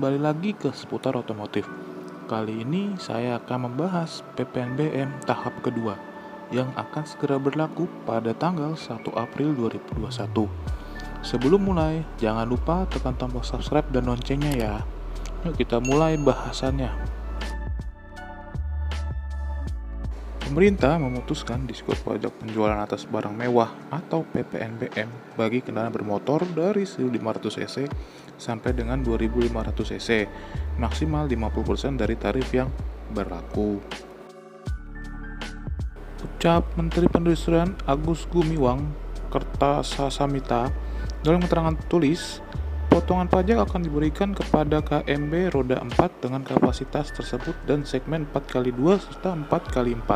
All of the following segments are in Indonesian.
kembali lagi ke seputar otomotif. Kali ini saya akan membahas PPNBM tahap kedua yang akan segera berlaku pada tanggal 1 April 2021. Sebelum mulai, jangan lupa tekan tombol subscribe dan loncengnya ya. Yuk kita mulai bahasannya. Pemerintah memutuskan diskon pajak penjualan atas barang mewah atau PPNBM bagi kendaraan bermotor dari 1.500 cc sampai dengan 2.500 cc, maksimal 50% dari tarif yang berlaku. Ucap Menteri Perindustrian Agus Gumiwang Kertasasamita dalam keterangan tulis, potongan pajak akan diberikan kepada KMB roda 4 dengan kapasitas tersebut dan segmen 4x2 serta 4x4.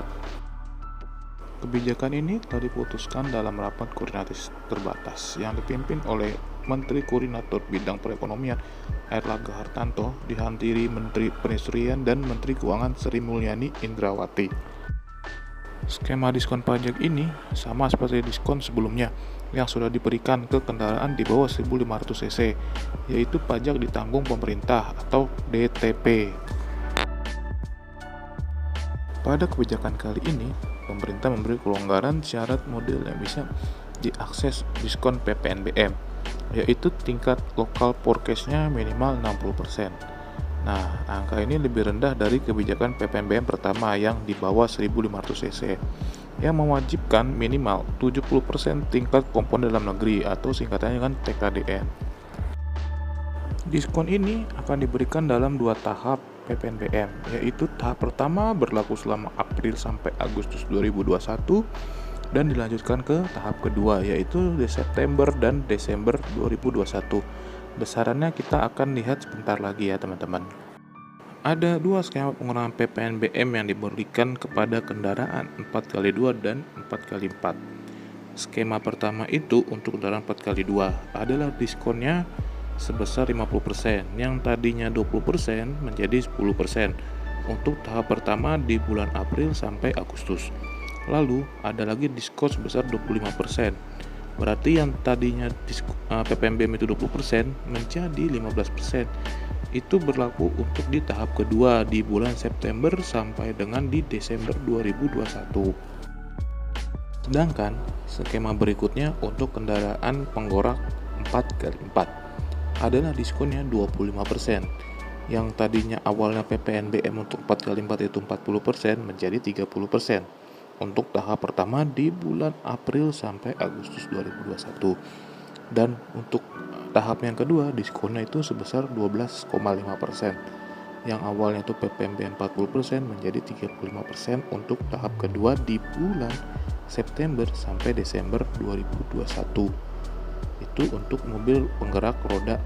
Kebijakan ini telah diputuskan dalam rapat koordinasi terbatas yang dipimpin oleh Menteri Koordinator Bidang Perekonomian Airlangga Hartarto, dihadiri Menteri Perindustrian dan Menteri Keuangan Sri Mulyani Indrawati. Skema diskon pajak ini sama seperti diskon sebelumnya yang sudah diberikan ke kendaraan di bawah 1.500 cc, yaitu pajak ditanggung pemerintah atau DTP. Pada kebijakan kali ini, pemerintah memberi kelonggaran syarat model yang bisa diakses diskon PPNBM, yaitu tingkat lokal forecast-nya minimal 60%. Nah, angka ini lebih rendah dari kebijakan PPNBM pertama yang di bawah 1.500 cc yang mewajibkan minimal 70% tingkat komponen dalam negeri atau singkatannya dengan TKDN. Diskon ini akan diberikan dalam 2 tahap PPNBM, yaitu tahap pertama berlaku selama April sampai Agustus 2021 dan dilanjutkan ke tahap kedua yaitu di September dan Desember 2021. Besarannya kita akan lihat sebentar lagi ya teman-teman. Ada 2 skema pengurangan PPNBM yang diberikan kepada kendaraan 4x2 dan 4x4. Skema pertama itu untuk kendaraan 4x2 adalah diskonnya sebesar 50%, yang tadinya 20% menjadi 10% untuk tahap pertama di bulan April sampai Agustus. Lalu ada lagi diskon sebesar 25%. Berarti yang tadinya PPNBM itu 20% menjadi 15%. Itu berlaku untuk di tahap kedua di bulan September sampai dengan di Desember 2021. Sedangkan skema berikutnya untuk kendaraan penggerak 4x4 adalah diskonnya 25%. Yang tadinya awalnya PPNBM untuk 4x4 itu 40% menjadi 30%. Untuk tahap pertama di bulan April sampai Agustus 2021. Dan untuk tahap yang kedua diskonnya itu sebesar 12,5%. Yang awalnya itu PPNBM 40% menjadi 35% untuk tahap kedua di bulan September sampai Desember 2021. Itu untuk mobil penggerak roda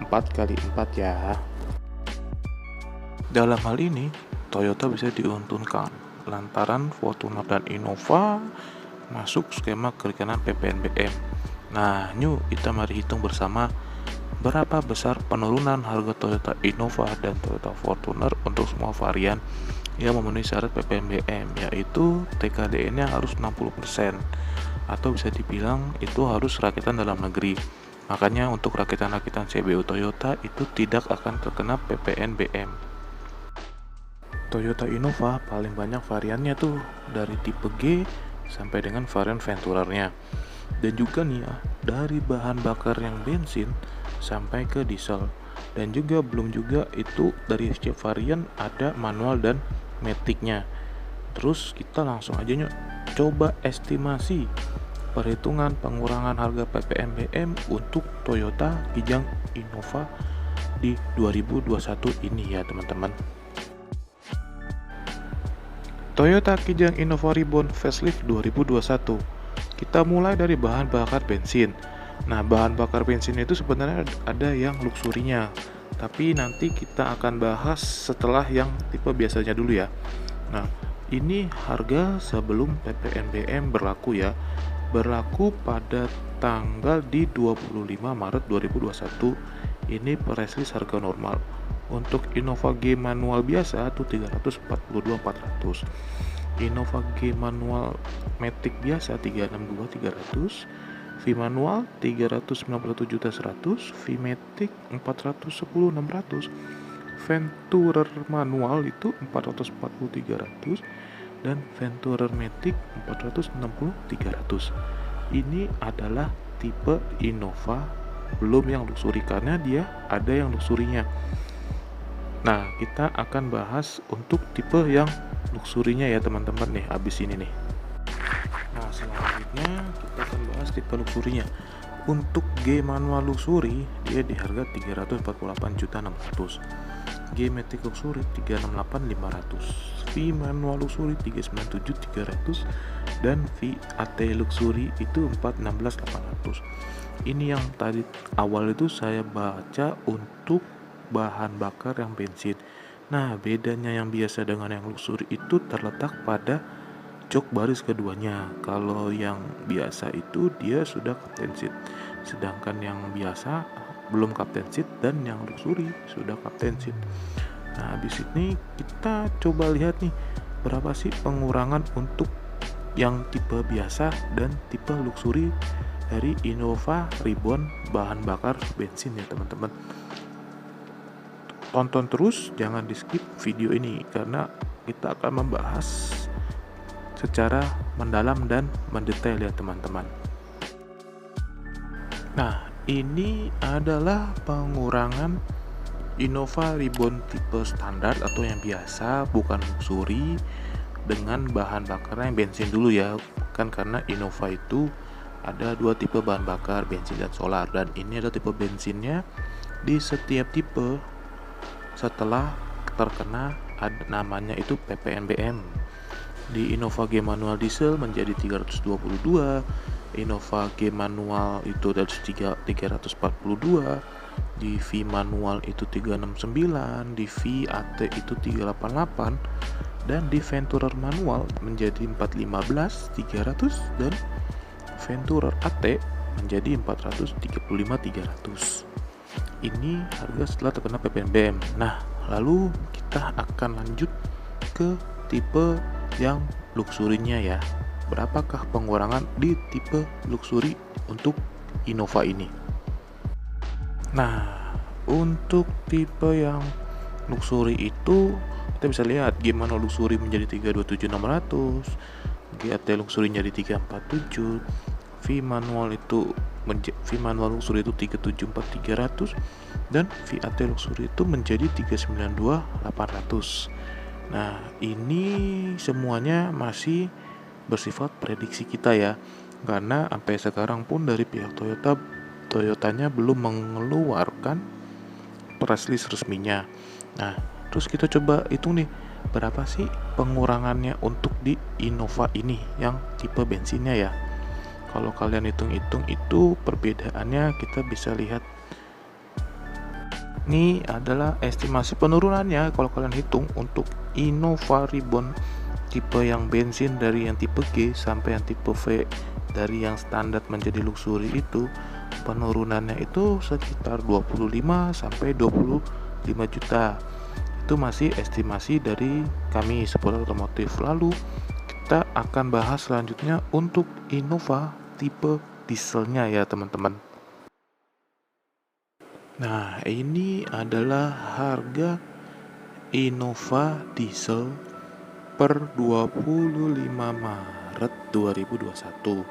4x4 ya. Dalam hal ini Toyota bisa diuntungkan lantaran Fortuner dan Innova masuk skema keringanan PPNBM. Nah, yuk kita mari hitung bersama berapa besar penurunan harga Toyota Innova dan Toyota Fortuner untuk semua varian yang memenuhi syarat PPNBM, yaitu TKDN-nya harus 60% atau bisa dibilang itu harus rakitan dalam negeri. Makanya untuk rakitan-rakitan CBU Toyota itu tidak akan terkena PPNBM. Toyota Innova paling banyak variannya tuh dari tipe G sampai dengan varian Venturernya. Dan juga nih ya, dari bahan bakar yang bensin sampai ke diesel. Dan juga belum juga itu dari setiap varian ada manual dan matic-nya. Terus kita langsung aja yuk coba estimasi perhitungan pengurangan harga PPNBM untuk Toyota Kijang Innova di 2021 ini ya teman-teman. Toyota Kijang Innova Reborn Facelift 2021. Kita mulai dari bahan bakar bensin. Nah, bahan bakar bensin itu sebenarnya ada yang luxurinya, tapi nanti kita akan bahas setelah yang tipe biasanya dulu ya. Nah, ini harga sebelum PPNBM berlaku ya. Berlaku pada tanggal di 25 Maret 2021. Ini pre-release harga normal. Untuk Innova G manual biasa itu 342.400. Innova G manual matic biasa 362.300. V manual 391.100.000, V-Matic 410.600, Venturer manual itu 440.300, dan Venturer Matic 460.300. Ini adalah tipe Innova, belum yang luxury karena dia ada yang luxury-nya. Nah, kita akan bahas untuk tipe yang luxury-nya ya teman-teman nih, abis ini nih. Nah, selanjutnya kita akan bahas tipe luxury-nya. Untuk G manual luxury, dia di harga 348.600. G Matic luxury 368.500, V manual luxury 397.300, dan V AT luxury itu 416.800. Ini yang tadi awal itu saya baca untuk bahan bakar yang bensin. Nah, bedanya yang biasa dengan yang luxury itu terletak pada jok baris keduanya. Kalau yang biasa itu dia sudah captain seat, sedangkan yang biasa belum captain seat, dan yang luxury sudah captain seat. Nah, habis ini kita coba lihat nih berapa sih pengurangan untuk yang tipe biasa dan tipe luxury dari Innova Reborn bahan bakar bensin ya teman-teman. Tonton terus, jangan di skip video ini karena kita akan membahas secara mendalam dan mendetail ya teman-teman. Nah, ini adalah pengurangan Innova Reborn tipe standar atau yang biasa, bukan luxury, dengan bahan bakar yang bensin dulu ya. Kan karena Innova itu ada dua tipe bahan bakar, bensin dan solar, dan ini ada tipe bensinnya di setiap tipe setelah terkena ada namanya itu PPNBM. Di Innova G manual diesel menjadi 322, Innova G manual itu dari 342, di V manual itu 369, di V AT itu 388, dan di Venturer manual menjadi 415.300, dan Venturer AT menjadi 435.300. Ini harga setelah terkena PPNBM. Nah, lalu kita akan lanjut ke tipe yang luxury-nya ya. Berapakah pengurangan di tipe luxury untuk Innova ini? Nah, untuk tipe yang luxury itu kita bisa lihat gimana luxury menjadi 327.600, GAT luxury menjadi 347, V manual luxury itu 374.300, dan VAT luxury itu menjadi 392.800. Nah, ini semuanya masih bersifat prediksi kita ya, karena sampai sekarang pun dari pihak Toyotanya belum mengeluarkan press release resminya. Nah, terus kita coba hitung nih, berapa sih pengurangannya untuk di Innova ini yang tipe bensinnya ya. Kalau kalian hitung-hitung itu perbedaannya kita bisa lihat. Ini adalah estimasi penurunannya kalau kalian hitung untuk Innova Reborn tipe yang bensin dari yang tipe G sampai yang tipe V dari yang standar menjadi luxury itu penurunannya itu sekitar 25 sampai 25 juta. Itu masih estimasi dari kami Sepoler Otomotif. Lalu kita akan bahas selanjutnya untuk Innova tipe dieselnya ya teman-teman. Nah, ini adalah harga Innova diesel per 25 Maret 2021.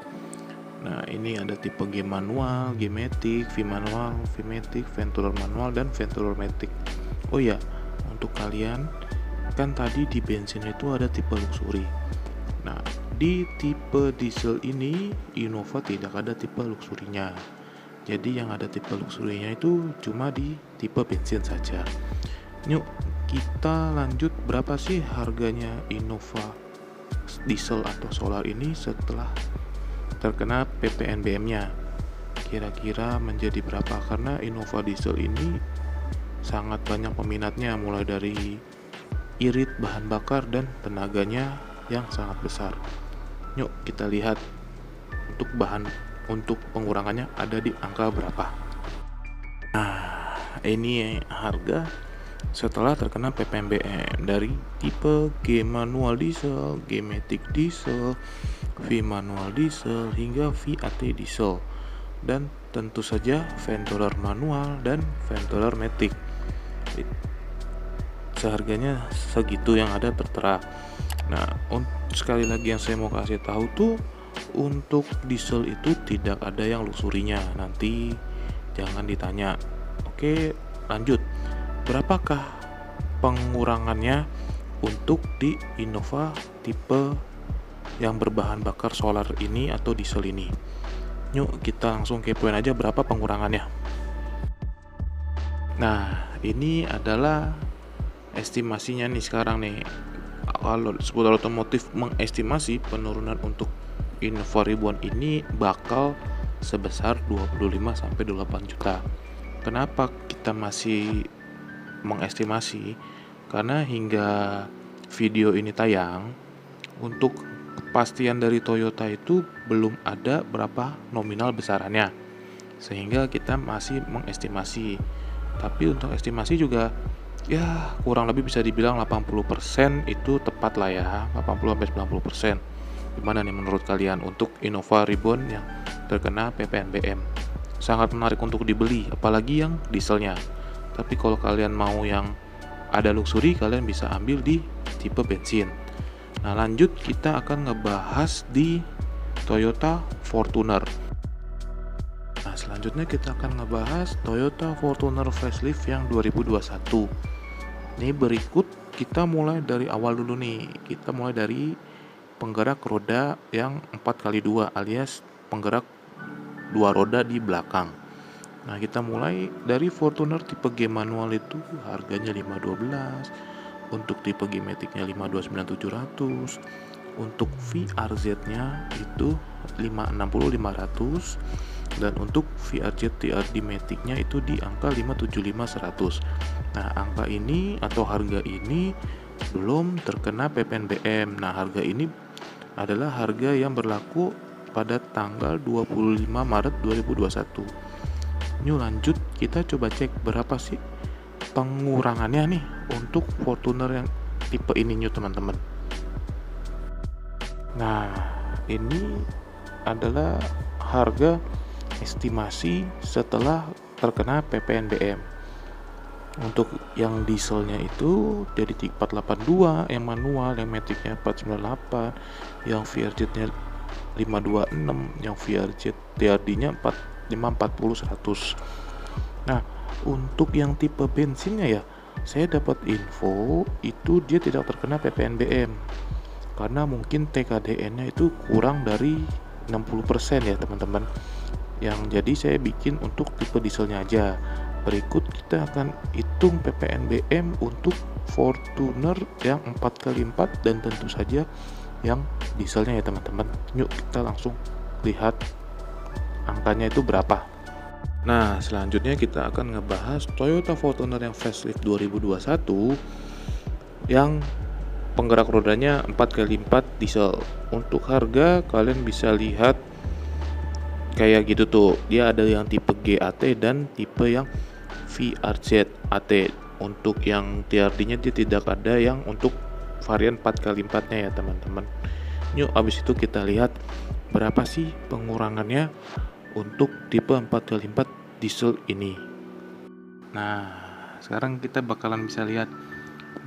Nah, ini ada tipe G manual, G Matic, V manual, V Matic, Venturer manual, dan Venturer Matic. Oh ya, untuk kalian kan tadi di bensin itu ada tipe luxury. Nah, di tipe diesel ini Innova tidak ada tipe luxury-nya. Jadi yang ada tipe luxury-nya itu cuma di tipe bensin saja. Yuk kita lanjut, berapa sih harganya Innova diesel atau solar ini setelah terkena PPNBM-nya. Kira-kira menjadi berapa, karena Innova diesel ini sangat banyak peminatnya, mulai dari irit bahan bakar dan tenaganya yang sangat besar. Yuk kita lihat untuk pengurangannya ada di angka berapa. Nah, ini harga setelah terkena PPNBM dari tipe G manual diesel, G Matic diesel, V manual diesel, hingga VAT diesel. dan tentu saja Venturer manual dan Venturer Matic. Seharganya segitu yang ada tertera. Nah, sekali lagi yang saya mau kasih tahu tuh, untuk diesel itu tidak ada yang luxurinya. Nanti jangan ditanya. Oke, lanjut. Berapakah pengurangannya untuk di Innova tipe yang berbahan bakar solar ini atau diesel ini? Yuk kita langsung kepoin aja berapa pengurangannya. Nah, ini adalah estimasinya nih sekarang nih. Kalau seputar otomotif mengestimasi penurunan untuk Innova Ribbon ini bakal sebesar 25-28 juta. Kenapa kita masih mengestimasi? Karena hingga video ini tayang, untuk kepastian dari Toyota itu belum ada berapa nominal besarannya, sehingga kita masih mengestimasi. Tapi untuk estimasi juga ya kurang lebih bisa dibilang 80% itu tepat lah ya, 80-90%. Gimana nih menurut kalian untuk Innova Ribbon yang terkena PPNBM? Sangat menarik untuk dibeli, apalagi yang dieselnya. Tapi kalau kalian mau yang ada luxury, kalian bisa ambil di tipe bensin. Nah, lanjut kita akan ngebahas di Toyota Fortuner. Nah, selanjutnya kita akan ngebahas Toyota Fortuner facelift yang 2021. Ini berikut kita mulai dari awal dulu nih. Kita mulai dari penggerak roda yang 4x2 alias penggerak 2 roda di belakang. Nah, kita mulai dari Fortuner tipe G manual itu harganya 512, untuk tipe G Matic-nya 529.700, untuk VRZ-nya itu 560.500, dan untuk VRZ TRD Matic-nya itu di angka 575.100. Nah, angka ini atau harga ini belum terkena PPNBM. Nah, harga ini adalah harga yang berlaku pada tanggal 25 Maret 2021. Yuk lanjut, kita coba cek berapa sih pengurangannya nih untuk Fortuner yang tipe ini yuk teman-teman. Nah, ini adalah harga estimasi setelah terkena PPNBM. Untuk yang dieselnya itu jadi 482, yang manual, yang Matic-nya 498, yang VRZ-nya 526, yang VRZ TRD-nya 540-100. Nah, untuk yang tipe bensinnya ya, saya dapat info itu dia tidak terkena PPNBM karena mungkin TKDN-nya itu kurang dari 60% ya teman-teman. Yang jadi saya bikin untuk tipe dieselnya aja. Berikut kita akan hitung PPNBM untuk Fortuner yang 4x4 dan tentu saja yang dieselnya ya teman-teman. Yuk kita langsung lihat angkanya itu berapa. Nah, selanjutnya kita akan ngebahas Toyota Fortuner yang facelift 2021 yang penggerak rodanya 4x4 diesel. Untuk harga kalian bisa lihat kayak gitu tuh. Dia ada yang tipe GAT dan tipe yang VRZ AT. Untuk yang TRD-nya dia tidak ada yang untuk varian 4x4-nya ya teman-teman. Yuk abis itu kita lihat berapa sih pengurangannya untuk tipe 4x4 diesel ini. Nah, sekarang kita bakalan bisa lihat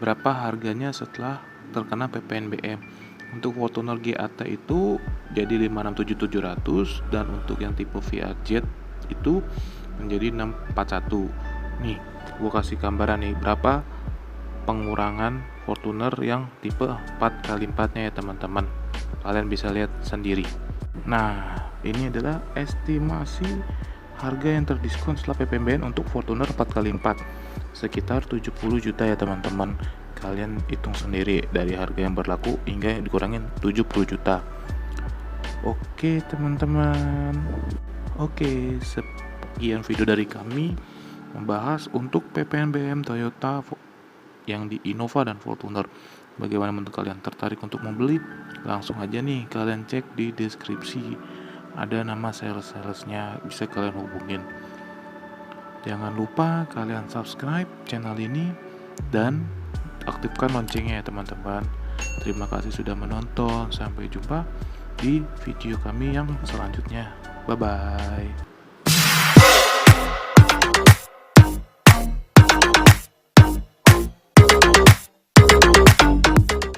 berapa harganya setelah terkena PPNBM. Untuk Fortuner GAT itu jadi 567.700 dan untuk yang tipe VRZ itu menjadi 641. Nih, gua kasih gambaran nih berapa pengurangan Fortuner yang tipe 4x4-nya ya teman-teman. Kalian bisa lihat sendiri. Nah, ini adalah estimasi harga yang terdiskon setelah PPNBM untuk Fortuner 4x4 sekitar 70 juta ya teman-teman. Kalian hitung sendiri dari harga yang berlaku hingga dikurangin 70 juta. Oke teman-teman. Oke, sekian video dari kami membahas untuk PPNBM Toyota yang di Innova dan Fortuner. Bagaimana menurut kalian, tertarik untuk membeli? Langsung aja nih kalian cek di deskripsi, ada nama sales-salesnya, bisa kalian hubungin. Jangan lupa kalian subscribe channel ini dan aktifkan loncengnya ya teman-teman. Terima kasih sudah menonton. Sampai jumpa di video kami yang selanjutnya. Bye bye.